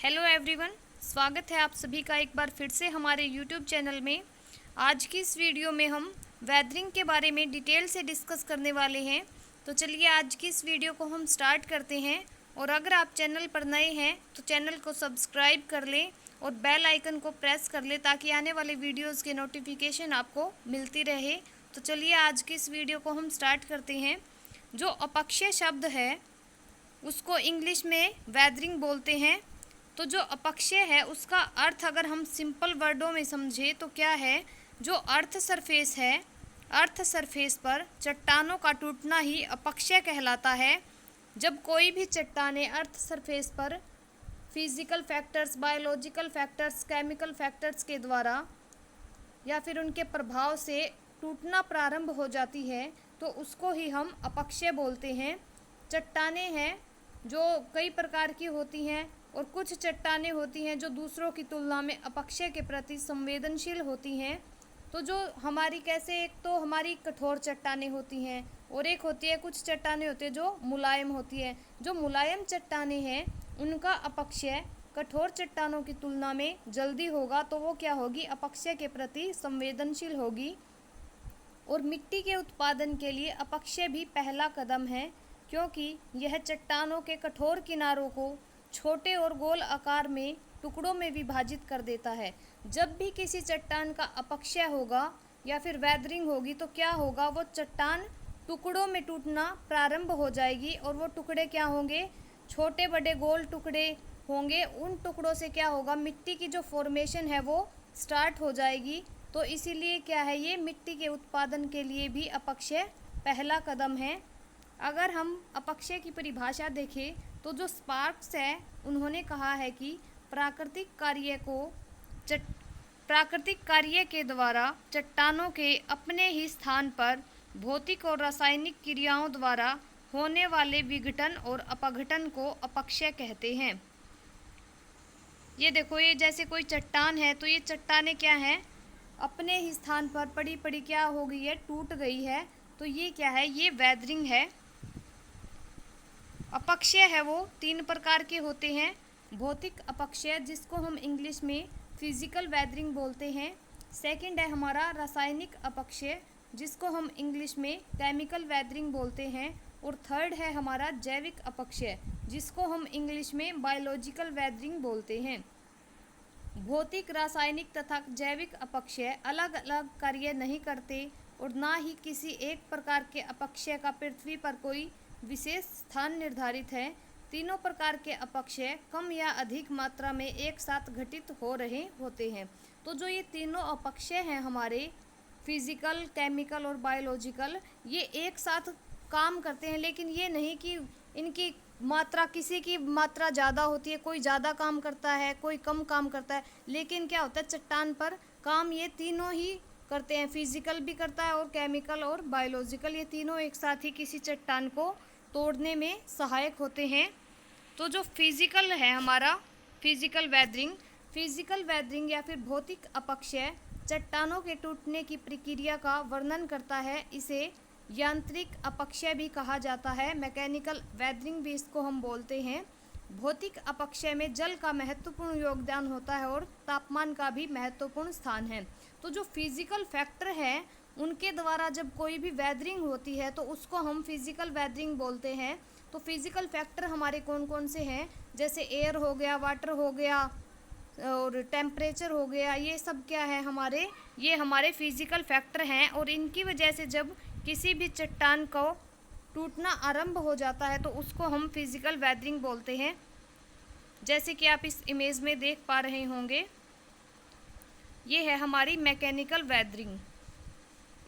Hello everyone, स्वागत है आप सभी का एक बार फिर से हमारे यूट्यूब चैनल में। आज की इस वीडियो में हम वेदरिंग के बारे में डिटेल से डिस्कस करने वाले हैं। तो चलिए आज की इस वीडियो को हम स्टार्ट करते हैं। और अगर आप चैनल पर नए हैं तो चैनल को सब्सक्राइब कर लें और बेल आइकन को प्रेस कर लें ताकि आने वाले वीडियोज़ के नोटिफिकेशन आपको मिलती रहे। तो चलिए आज की इस वीडियो को हम स्टार्ट करते हैं। जो अपक्षय शब्द है उसको इंग्लिश में वेदरिंग बोलते हैं। तो जो अपक्षय है उसका अर्थ अगर हम सिंपल वर्डों में समझें तो क्या है, जो अर्थ सरफेस है, अर्थ सरफेस पर चट्टानों का टूटना ही अपक्षय कहलाता है। जब कोई भी चट्टानें अर्थ सरफेस पर physical factors, biological factors, chemical factors के द्वारा या फिर उनके प्रभाव से टूटना प्रारंभ हो जाती है तो उसको ही हम अपक्षय बोलते हैं। चट्टानें हैं जो कई प्रकार की होती हैं और कुछ चट्टानें होती हैं जो दूसरों की तुलना में अपक्षय के प्रति संवेदनशील होती हैं। तो जो हमारी कैसे, एक तो हमारी कठोर चट्टानें होती हैं और एक होती है, कुछ चट्टानें होती हैं जो मुलायम होती है। जो मुलायम चट्टानें हैं उनका अपक्षय कठोर चट्टानों की तुलना में जल्दी होगा, तो वो क्या होगी, अपक्षय के प्रति संवेदनशील होगी। और मिट्टी के उत्पादन के लिए अपक्षय भी पहला कदम है, क्योंकि यह चट्टानों के कठोर किनारों को छोटे और गोल आकार में टुकड़ों में विभाजित कर देता है। जब भी किसी चट्टान का अपक्षय होगा या फिर वेदरिंग होगी तो क्या होगा, वो चट्टान टुकड़ों में टूटना प्रारंभ हो जाएगी और वो टुकड़े क्या होंगे, छोटे बड़े गोल टुकड़े होंगे। उन टुकड़ों से क्या होगा, मिट्टी की जो फॉर्मेशन है वो स्टार्ट हो जाएगी। तो इसीलिए क्या है, ये मिट्टी के उत्पादन के लिए भी अपक्षय पहला कदम है। अगर हम अपक्षय की परिभाषा देखें तो जो स्पार्क्स है उन्होंने कहा है कि प्राकृतिक कार्य के द्वारा चट्टानों के अपने ही स्थान पर भौतिक और रासायनिक क्रियाओं द्वारा होने वाले विघटन और अपघटन को अपक्षय कहते हैं। ये देखो, ये जैसे कोई चट्टान है तो ये चट्टानें क्या हैं, अपने ही स्थान पर पड़ी पड़ी क्या हो गई है, टूट गई है। तो ये क्या है, ये वेदरिंग है। अपक्षय है वो तीन प्रकार के होते हैं। भौतिक अपक्षय जिसको हम इंग्लिश में फिजिकल वेदरिंग बोलते हैं। सेकंड है हमारा रासायनिक अपक्षय जिसको हम इंग्लिश में केमिकल वेदरिंग बोलते हैं। और थर्ड है हमारा जैविक अपक्षय जिसको हम इंग्लिश में बायोलॉजिकल वेदरिंग बोलते हैं। भौतिक, रासायनिक तथा जैविक अपक्षय अलग अलग कार्य नहीं करते और ना ही किसी एक प्रकार के अपक्षय का पृथ्वी पर कोई विशेष स्थान निर्धारित है। तीनों प्रकार के अपक्षय कम या अधिक मात्रा में एक साथ घटित हो रहे होते हैं। तो जो ये तीनों अपक्षय हैं हमारे, फिजिकल, केमिकल और बायोलॉजिकल, ये एक साथ काम करते हैं। लेकिन ये नहीं कि इनकी मात्रा, किसी की मात्रा ज़्यादा होती है, कोई ज़्यादा काम करता है, कोई कम काम करता है। लेकिन क्या होता है, चट्टान पर काम ये तीनों ही करते हैं। फिजिकल भी करता है और केमिकल और बायोलॉजिकल, ये तीनों एक साथ ही किसी चट्टान को तोड़ने में सहायक होते हैं। तो जो फिजिकल है हमारा, फिजिकल वेदरिंग या फिर भौतिक अपक्षय चट्टानों के टूटने की प्रक्रिया का वर्णन करता है। इसे यांत्रिक अपक्षय भी कहा जाता है, मैकेनिकल वेदरिंग भी इसको हम बोलते हैं। भौतिक अपक्षय में जल का महत्वपूर्ण योगदान होता है और तापमान का भी महत्वपूर्ण स्थान है। तो जो फिजिकल फैक्टर है उनके द्वारा जब कोई भी वेदरिंग होती है तो उसको हम फिजिकल वेदरिंग बोलते हैं। तो फिजिकल फैक्टर हमारे कौन कौन से हैं, जैसे एयर हो गया, वाटर हो गया और टेम्परेचर हो गया, ये सब क्या है हमारे, ये हमारे फिजिकल फैक्टर हैं। और इनकी वजह से जब किसी भी चट्टान को टूटना आरंभ हो जाता है तो उसको हम फिजिकल वेदरिंग बोलते हैं। जैसे कि आप इस इमेज में देख पा रहे होंगे, ये है हमारी मैकेनिकल वेदरिंग।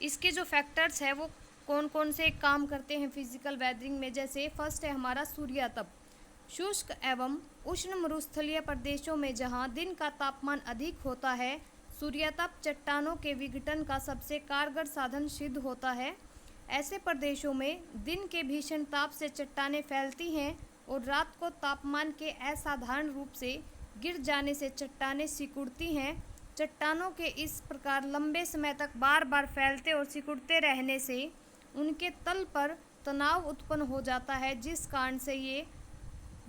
इसके जो फैक्टर्स है वो कौन कौन से काम करते हैं फिजिकल वेदरिंग में। जैसे फर्स्ट है हमारा सूर्यातप। शुष्क एवं उष्ण मरुस्थलीय प्रदेशों में जहां दिन का तापमान अधिक होता है, सूर्यातप चट्टानों के विघटन का सबसे कारगर साधन सिद्ध होता है। ऐसे प्रदेशों में दिन के भीषण ताप से चट्टानें फैलती हैं और रात को तापमान के असाधारण रूप से गिर जाने से चट्टानें सिकुड़ती हैं। चट्टानों के इस प्रकार लंबे समय तक बार बार फैलते और सिकुड़ते रहने से उनके तल पर तनाव उत्पन्न हो जाता है, जिस कारण से ये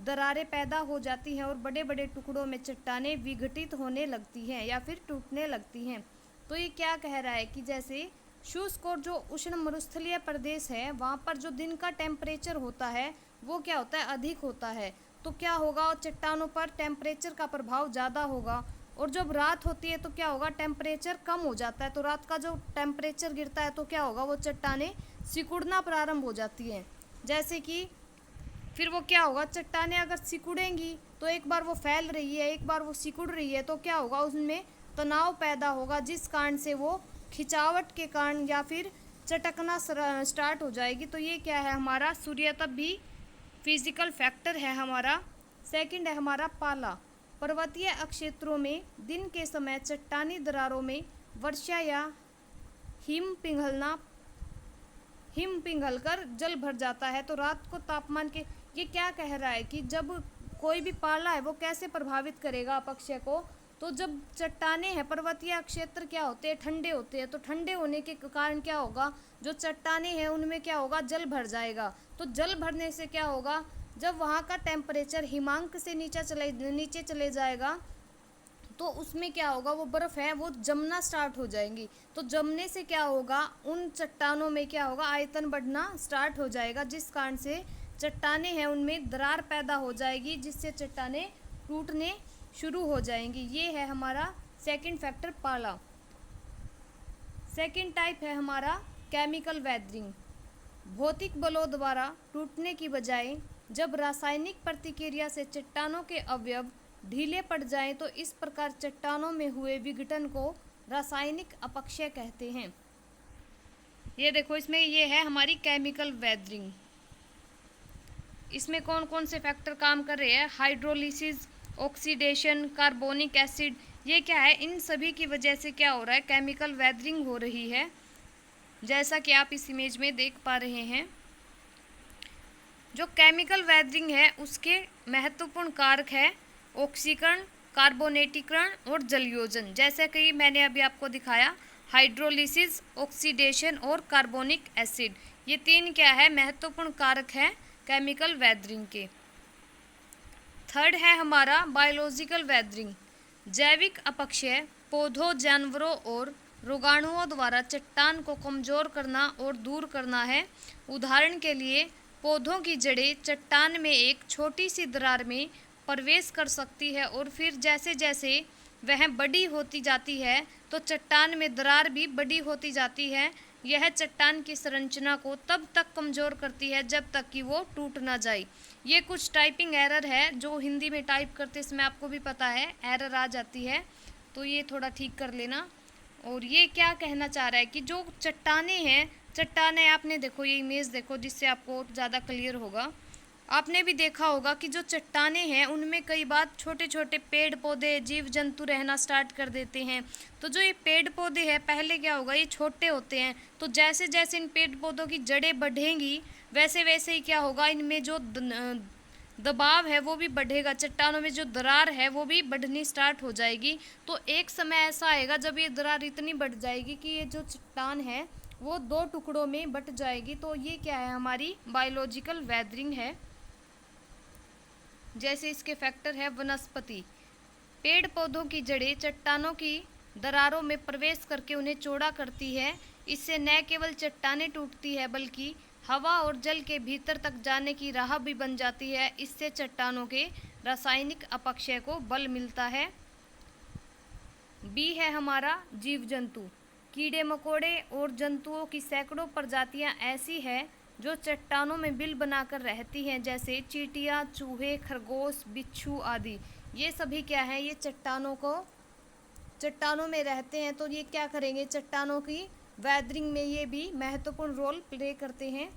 दरारें पैदा हो जाती हैं और बड़े बड़े टुकड़ों में चट्टानें विघटित होने लगती हैं या फिर टूटने लगती हैं। तो ये क्या कह रहा है कि जैसे शुष्क और जो उष्ण मरुस्थलीय प्रदेश है वहाँ पर जो दिन का टेम्परेचर होता है वो क्या होता है, अधिक होता है। तो क्या होगा, और चट्टानों पर टेम्परेचर का प्रभाव ज़्यादा होगा। और जब रात होती है तो क्या होगा, टेम्परेचर कम हो जाता है। तो रात का जो टेम्परेचर गिरता है तो क्या होगा, वो चट्टानें सिकुड़ना प्रारंभ हो जाती हैं। जैसे कि फिर वो क्या होगा, चट्टानें अगर सिकुड़ेंगी तो एक बार वो फैल रही है, एक बार वो सिकुड़ रही है, तो क्या होगा, उसमें तनाव पैदा होगा, जिस कारण से वो खिंचावट के कारण या फिर चटकना स्टार्ट हो जाएगी। तो ये क्या है, हमारा सूर्यताप भी फिजिकल फैक्टर है हमारा। सेकंड है हमारा पाला। पर्वतीय क्षेत्रों में दिन के समय चट्टानी दरारों में वर्षा या हिम पिघलकर जल भर जाता है। तो रात को तापमान के, ये क्या कह रहा है कि जब कोई भी पाला है वो कैसे प्रभावित करेगा अपक्षय को, तो जब चट्टाने हैं, पर्वतीय क्षेत्र क्या होते हैं, ठंडे होते हैं। तो ठंडे होने के कारण क्या होगा, जो चट्टाने हैं उनमें क्या होगा, जल भर जाएगा। तो जल भरने से क्या होगा, जब वहाँ का टेम्परेचर हिमांक से नीचे चले जाएगा तो उसमें क्या होगा, वो बर्फ़ है वो जमना स्टार्ट हो जाएंगी। तो जमने से क्या होगा, उन चट्टानों में क्या होगा, आयतन बढ़ना स्टार्ट हो जाएगा, जिस कारण से चट्टाने हैं उनमें दरार पैदा हो जाएगी, जिससे चट्टानें टूटने शुरू हो जाएंगी। ये है हमारा सेकंड फैक्टर, पाला। सेकंड टाइप है हमारा केमिकल वेदरिंग। भौतिक बलों द्वारा टूटने की बजाय जब रासायनिक प्रतिक्रिया से चट्टानों के अवयव ढीले पड़ जाएं तो इस प्रकार चट्टानों में हुए विघटन को रासायनिक अपक्षय कहते हैं। ये देखो, इसमें ये है हमारी केमिकल वेदरिंग। इसमें कौन कौन से फैक्टर काम कर रहे हैं, हाइड्रोलिसिस, ऑक्सीडेशन, कार्बोनिक एसिड, ये क्या है, इन सभी की वजह से क्या हो रहा है, केमिकल वेदरिंग हो रही है, जैसा कि आप इस इमेज में देख पा रहे हैं। जो केमिकल वेदरिंग है उसके महत्वपूर्ण कारक है ऑक्सीकरण, कार्बोनेटीकरण और जलयोजन। जैसे कि मैंने अभी आपको दिखाया, हाइड्रोलिसिस, ऑक्सीडेशन और कार्बोनिक एसिड, ये तीन क्या है, महत्वपूर्ण कारक हैं केमिकल वेदरिंग के। थर्ड है हमारा बायोलॉजिकल वेदरिंग। जैविक अपक्षय पौधों, जानवरों और रोगाणुओं द्वारा चट्टान को कमजोर करना और दूर करना है। उदाहरण के लिए पौधों की जड़ें चट्टान में एक छोटी सी दरार में प्रवेश कर सकती है और फिर जैसे जैसे वह बड़ी होती जाती है तो चट्टान में दरार भी बड़ी होती जाती है। यह चट्टान की संरचना को तब तक कमज़ोर करती है जब तक कि वो टूट ना जाए। ये कुछ टाइपिंग एरर है जो हिंदी में टाइप करते समय आपको भी पता है एरर आ जाती है, तो ये थोड़ा ठीक कर लेना। और ये क्या कहना चाह रहा है कि जो चट्टाने हैं, चट्टाने आपने देखो, ये इमेज देखो जिससे आपको ज़्यादा क्लियर होगा। आपने भी देखा होगा कि जो चट्टाने हैं उनमें कई बार छोटे छोटे पेड़ पौधे, जीव जंतु रहना स्टार्ट कर देते हैं। तो जो ये पेड़ पौधे हैं पहले क्या होगा, ये छोटे होते हैं, तो जैसे जैसे इन पेड़ पौधों की जड़ें बढ़ेंगी वैसे वैसे ही क्या होगा, इनमें जो दबाव है वो भी बढ़ेगा, चट्टानों में जो दरार है वो भी बढ़नी स्टार्ट हो जाएगी। तो एक समय ऐसा आएगा जब ये दरार इतनी बढ़ जाएगी कि ये जो चट्टान है वो दो टुकड़ों में बट जाएगी। तो ये क्या है, हमारी बायोलॉजिकल वेदरिंग है। जैसे इसके फैक्टर है वनस्पति। पेड़ पौधों की जड़ें चट्टानों की दरारों में प्रवेश करके उन्हें चौड़ा करती है। इससे न केवल चट्टानें टूटती है बल्कि हवा और जल के भीतर तक जाने की राह भी बन जाती है। इससे चट्टानों के रासायनिक अपक्षय को बल मिलता है। बी है हमारा जीव जंतु। कीड़े मकोड़े और जंतुओं की सैकड़ों प्रजातियां ऐसी है जो चट्टानों में बिल बनाकर रहती हैं, जैसे चींटियां, चूहे, खरगोश, बिच्छू आदि। ये सभी क्या है, ये चट्टानों में रहते हैं। तो ये क्या करेंगे, चट्टानों की वेदरिंग में ये भी महत्वपूर्ण रोल प्ले करते हैं।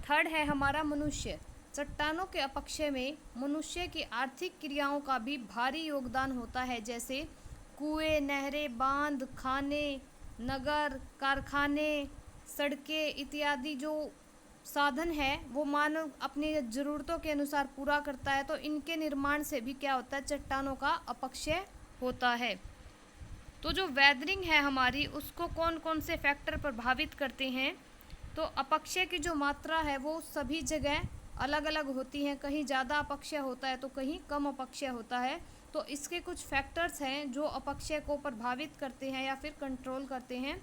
थर्ड है हमारा मनुष्य। चट्टानों के अपक्षय में मनुष्य की आर्थिक क्रियाओं का भी भारी योगदान होता है, जैसे कुएं, नहरें, बांध, खाने, नगर, कारखाने, सड़कें इत्यादि जो साधन है वो मानव अपनी ज़रूरतों के अनुसार पूरा करता है। तो इनके निर्माण से भी क्या होता है, चट्टानों का अपक्षय होता है। तो जो वेदरिंग है हमारी, उसको कौन कौन से फैक्टर प्रभावित करते हैं, तो अपक्षय की जो मात्रा है वो सभी जगह अलग अलग होती हैं, कहीं ज़्यादा अपक्षय होता है तो कहीं कम अपक्षय होता है। तो इसके कुछ फैक्टर्स हैं जो अपक्षय को प्रभावित करते हैं या फिर कंट्रोल करते हैं।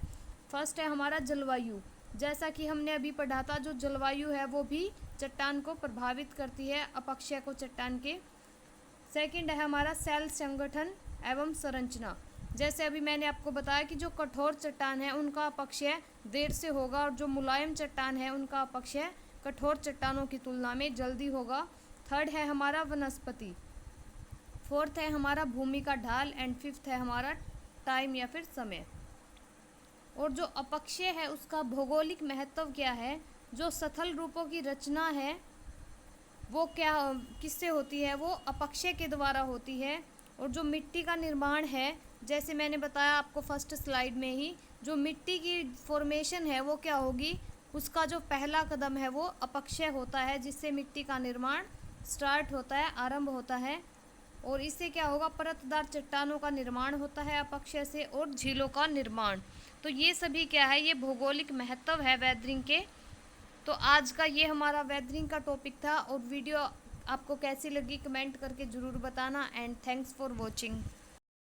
फर्स्ट है हमारा जलवायु। जैसा कि हमने अभी पढ़ा था, जो जलवायु है वो भी चट्टान को प्रभावित करती है, अपक्षय को चट्टान के। सेकंड है हमारा सेल संगठन एवं संरचना। जैसे अभी मैंने आपको बताया कि जो कठोर चट्टान है उनका अपक्षय देर से होगा और जो मुलायम चट्टान है उनका अपक्षय कठोर चट्टानों की तुलना में जल्दी होगा। थर्ड है हमारा वनस्पति। फोर्थ है हमारा भूमि का ढाल एंड फिफ्थ है हमारा टाइम या फिर समय। और जो अपक्षय है उसका भौगोलिक महत्व क्या है? जो स्थल रूपों की रचना है वो क्या किससे होती है? वो अपक्षय के द्वारा होती है। और जो मिट्टी का निर्माण है, जैसे मैंने बताया आपको फर्स्ट स्लाइड में ही, जो मिट्टी की फॉर्मेशन है वो क्या होगी? उसका जो पहला कदम है वो अपक्षय होता है, जिससे मिट्टी का निर्माण स्टार्ट होता है, आरंभ होता है। और इससे क्या होगा? परतदार चट्टानों का निर्माण होता है अपक्षय से, और झीलों का निर्माण। तो ये सभी क्या है? ये भौगोलिक महत्व है वेदरिंग के। तो आज का ये हमारा वेदरिंग का टॉपिक था। और वीडियो आपको कैसी लगी कमेंट करके ज़रूर बताना। And thanks for watching.